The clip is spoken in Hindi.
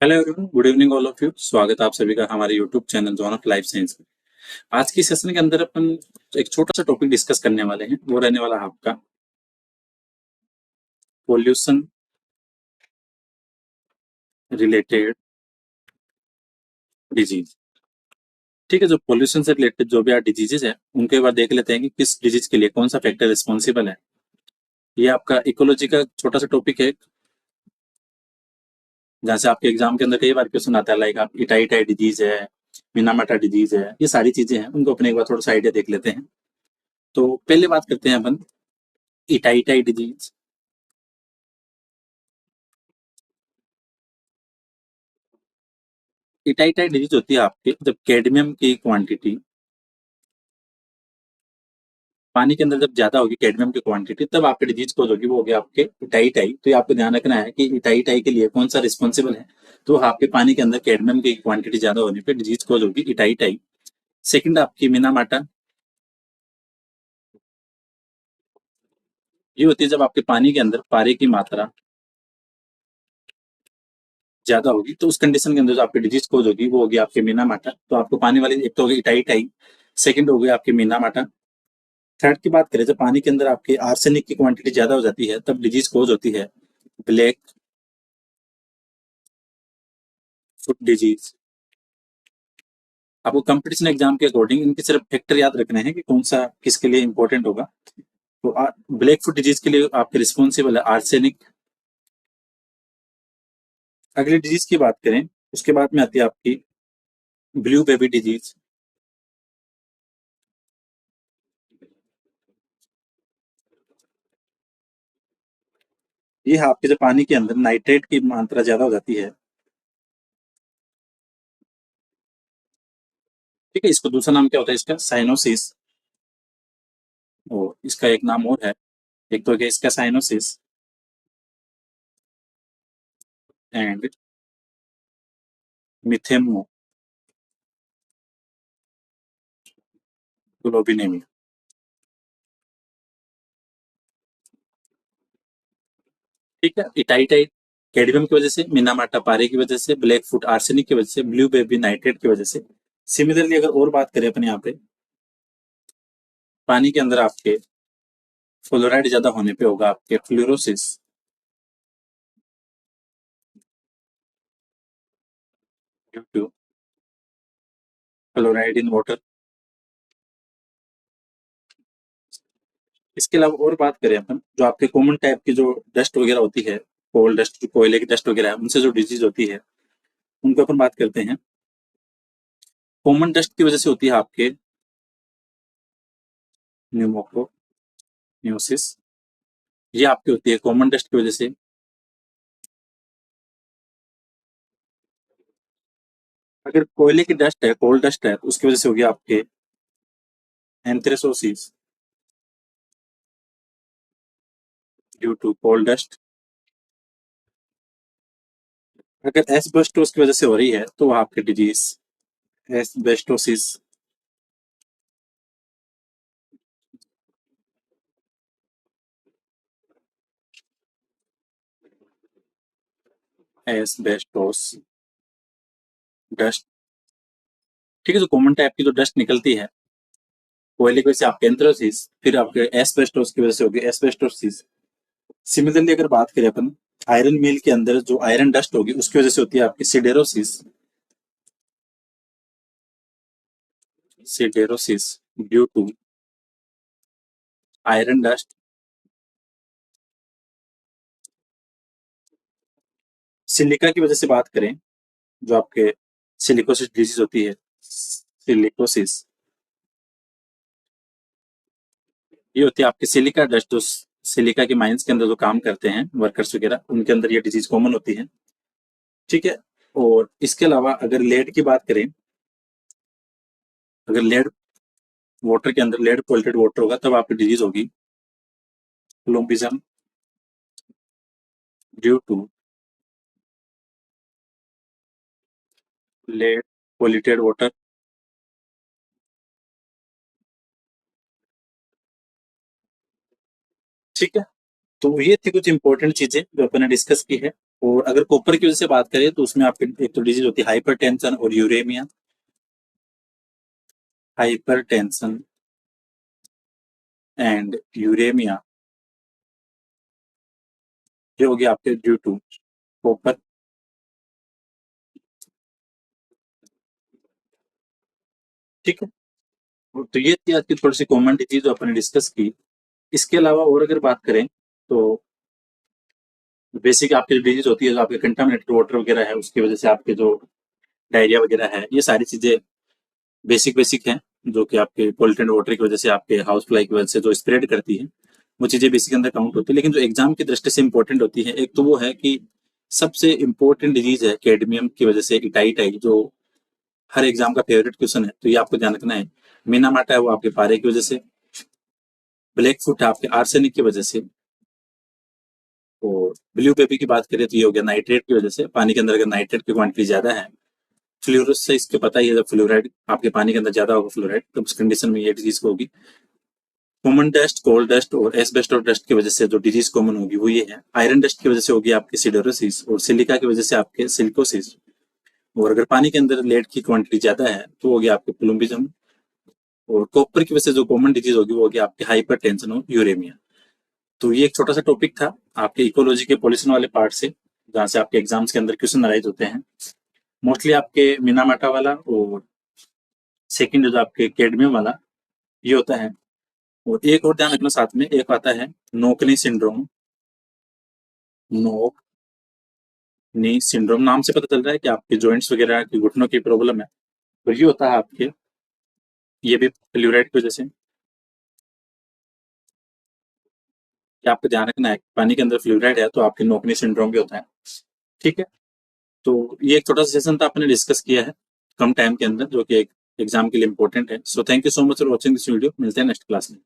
Hello everyone, good evening all of you. स्वागत है आप सभी का हमारे YouTube channel zone of life science में। आज की सेशन के अंदर अपन एक छोटा सा टॉपिक डिस्कस करने वाले हैं। वो रहने वाला है आपका पोल्यूशन रिलेटेड डिजीज। ठीक है, जो पोल्यूशन से रिलेटेड जो भी डिजीजेज है उनके बाद देख लेते हैं कि किस डिजीज के लिए कौन सा फैक्टर रिस्पॉन्सिबल है। ये आपका इकोलॉजी का छोटा सा टॉपिक है, जहाँ से आपके एग्जाम के अंदर कई बार क्वेश्चन आता है, लाइक आप इटाइटाई डिजीज है, मिनामाटा डिजीज है, ये सारी चीजें हैं, उनको अपने एक बार थोड़ा सा आइडिया देख लेते हैं। तो पहले बात करते हैं अपन इटाइटाई डिजीज। इटाइटाई डिजीज होती है आपके जब कैडमियम की क्वांटिटी पानी के अंदर जब ज्यादा होगी, कैडमियम की क्वांटिटी, तब आपके डिजीज कोज होगी, वो होगी आपके इटाइटाई। तो ये आपको ध्यान रखना है कि इटाइटाई के लिए कौन सा रिस्पॉन्सिबल है। तो आपके पानी के अंदर कैडमियम की क्वांटिटी ज्यादा होने पे डिजीज कोज होगी इटाइटाई। सेकंड आपकी मिनामाटा। ये होती है जब आपके पानी के अंदर पारे की मात्रा ज्यादा होगी, तो उस कंडीशन के अंदर जो आपकी डिजीज कोज होगी वो होगी आपके मीनामाटा। तो आपको पानी वाली एक तो होगी इटाइटाई, सेकंड हो गई आपकी मीनामाटा। थर्ड की बात करें, जब पानी के अंदर आपके आर्सेनिक की क्वांटिटी ज्यादा हो जाती है तब डिजीज कोज होती है ब्लैक फुट डिजीज। आपको कंपटीशन एग्जाम के अकॉर्डिंग इनके सिर्फ फैक्टर याद रखने हैं कि कौन सा किसके लिए इंपॉर्टेंट होगा। तो ब्लैक फुट डिजीज के लिए आपके रिस्पॉन्सिबल है आर्सेनिक। अगली डिजीज की बात करें, उसके बाद में आती है आपकी ब्लू बेबी डिजीज। ये है आपके जब पानी के अंदर नाइट्रेट की मात्रा ज्यादा हो जाती है। ठीक है, इसको दूसरा नाम क्या होता है इसका, साइनोसिस। और इसका एक नाम और है, एक तो है इसका साइनोसिस एंड मिथेमो ग्लोबिनेमिया। ठीक है, इटाइटाइट कैडमियम की वजह से, मिनामाटा पारे की वजह से, ब्लैक फुट आर्सेनिक की वजह से, ब्लू बेबी नाइट्रेट की वजह से। सिमिलरली अगर और बात करें अपन यहाँ पे, पानी के अंदर आपके फ्लोराइड ज्यादा होने पे होगा आपके fluorosis due to fluoride in water. इसके अलावा और बात करें अपन, जो आपके कॉमन टाइप की जो डस्ट वगैरह होती है, कोल डस्ट, जो कोयले की डस्ट वगैरह है, उनसे जो डिजीज होती है उनको अपन बात करते हैं। कॉमन डस्ट की वजह से होती है आपके न्यूमोकोनियोसिस। ये आपकी होती है कॉमन डस्ट की वजह से। अगर कोयले की डस्ट है, कोल डस्ट है, तो उसकी वजह से होगी आपके एंथ्रेसोसिस ड्यू टू कोल डस्ट। अगर एस्बेस्टोस की वजह से हो रही है तो आपकी डिजीज एस्बेस्टोसिस। Asbestos dust. ठीक है, जो कॉमन टाइप की जो डस्ट निकलती है कोयले की वजह से आपके एंथ्रोसिस, फिर आपके एस्बेस्टोस की वजह से होगी एस्बेस्टोसिस। सिमिलरली अगर बात करें अपन आयरन मिल के अंदर जो आयरन डस्ट होगी उसकी वजह से होती है आपकी siderosis. Siderosis due to iron dust. Silica की वजह से बात करें, जो आपके सिलिकोसिस डिजीज होती है, सिलिकोसिस, ये होती है आपके सिलिका डस्ट। जो सिलिका के माइंस के अंदर जो काम करते हैं वर्कर्स वगैरह, उनके अंदर ये डिजीज कॉमन होती है। ठीक है, और इसके अलावा अगर लेड की बात करें, अगर लेड वाटर के अंदर लेड पोल्टेड वाटर होगा तब आपकी डिजीज होगी लुम्पिज्म due to lead polluted water. ठीक है, तो ये थी कुछ इंपॉर्टेंट चीजें जो अपन ने डिस्कस की है और अगर कॉपर की वजह से बात करें तो उसमें आपकी एक तो डिजीज होती है हाइपरटेंशन और यूरेमिया। हाइपरटेंशन एंड यूरेमिया ये हो गया आपके ड्यू टू कॉपर। ठीक है, तो ये थी आज की थोड़ी सी कॉमन डिजीज जो अपने डिस्कस की। इसके अलावा और अगर बात करें तो बेसिक आपकी जो डिजीज होती है, जो आपके कंटामिनेटेड वाटर वगैरह है उसकी वजह से आपके जो डायरिया वगैरह है, ये सारी चीजें बेसिक बेसिक हैं, जो कि आपके पोल्यूटेड वाटर की वजह से, आपके हाउस फ्लाई की वजह से जो स्प्रेड करती है, वो चीजें बेसिक के अंदर काउंट होती है। लेकिन जो एग्जाम की दृष्टि से इंपॉर्टेंट होती है, एक तो वो है कि सबसे इंपॉर्टेंट डिजीज है कैडमियम की वजह से इटाई, जो हर एग्जाम का फेवरेट क्वेश्चन है, तो ये आपको ध्यान रखना है। मीना माटा है वो आपके पारे की वजह से, ब्लैक फुट है आपके आर्सेनिक की वजह से, और ब्लू बेबी की बात करें तो ये हो गया नाइट्रेट की वजह से। पानी के अंदर अगर नाइट्रेट की क्वांटिटी ज्यादा है, फ्लोरस से इसके पता ही है, जब फ्लोराइड आपके पानी के अंदर ज्यादा होगा फ्लोराइड, तो उस कंडीशन में ये डिजीज होगी। कॉमन डस्ट, कोल्ड डस्ट और एस्बेस्टोस डस्ट की वजह से जो डिजीज कॉमन होगी वो ये है। आयरन डस्ट की वजह से होगी आपकी सिडोरोसिस, और सिलिका की वजह से आपके सिलिकोसिस। और अगर पानी के अंदर लेड की क्वांटिटी ज्यादा है तो होगी आपके प्लूम्बिज्म। और कॉपर की वजह से जो कॉमन डिजीज होगी वो होगी आपकी हाइपर टेंशन और यूरेमिया। तो ये एक छोटा सा टॉपिक था आपके इकोलॉजी के पॉल्यूशन वाले पार्ट से, जहाँ से आपके एग्जाम्स के अंदर क्वेश्चन अराइज होते हैं मोस्टली आपके मिनामाटा वाला, और सेकंड जो आपके कैडमियम वाला ये होता है। और एक और ध्यान रखना साथ में, एक आता है नोकनी सिंड्रोम। नोकनी सिंड्रोम नाम से पता चल रहा है कि आपके जॉइंट्स वगैरह की घुटनों की प्रॉब्लम है, तो ये होता है आपके, ये भी फ्लूराइड की वजह से। कि आपको ध्यान रखना है पानी के अंदर फ्लूराइड है तो आपके नोकनी सिंड्रोम भी होता है। ठीक है, तो ये एक छोटा सा सेशन था आपने डिस्कस किया है कम टाइम के अंदर, जो कि एक एग्जाम के लिए इंपॉर्टेंट है। So thank you so much for watching this video. मिलते हैं नेक्स्ट क्लास में।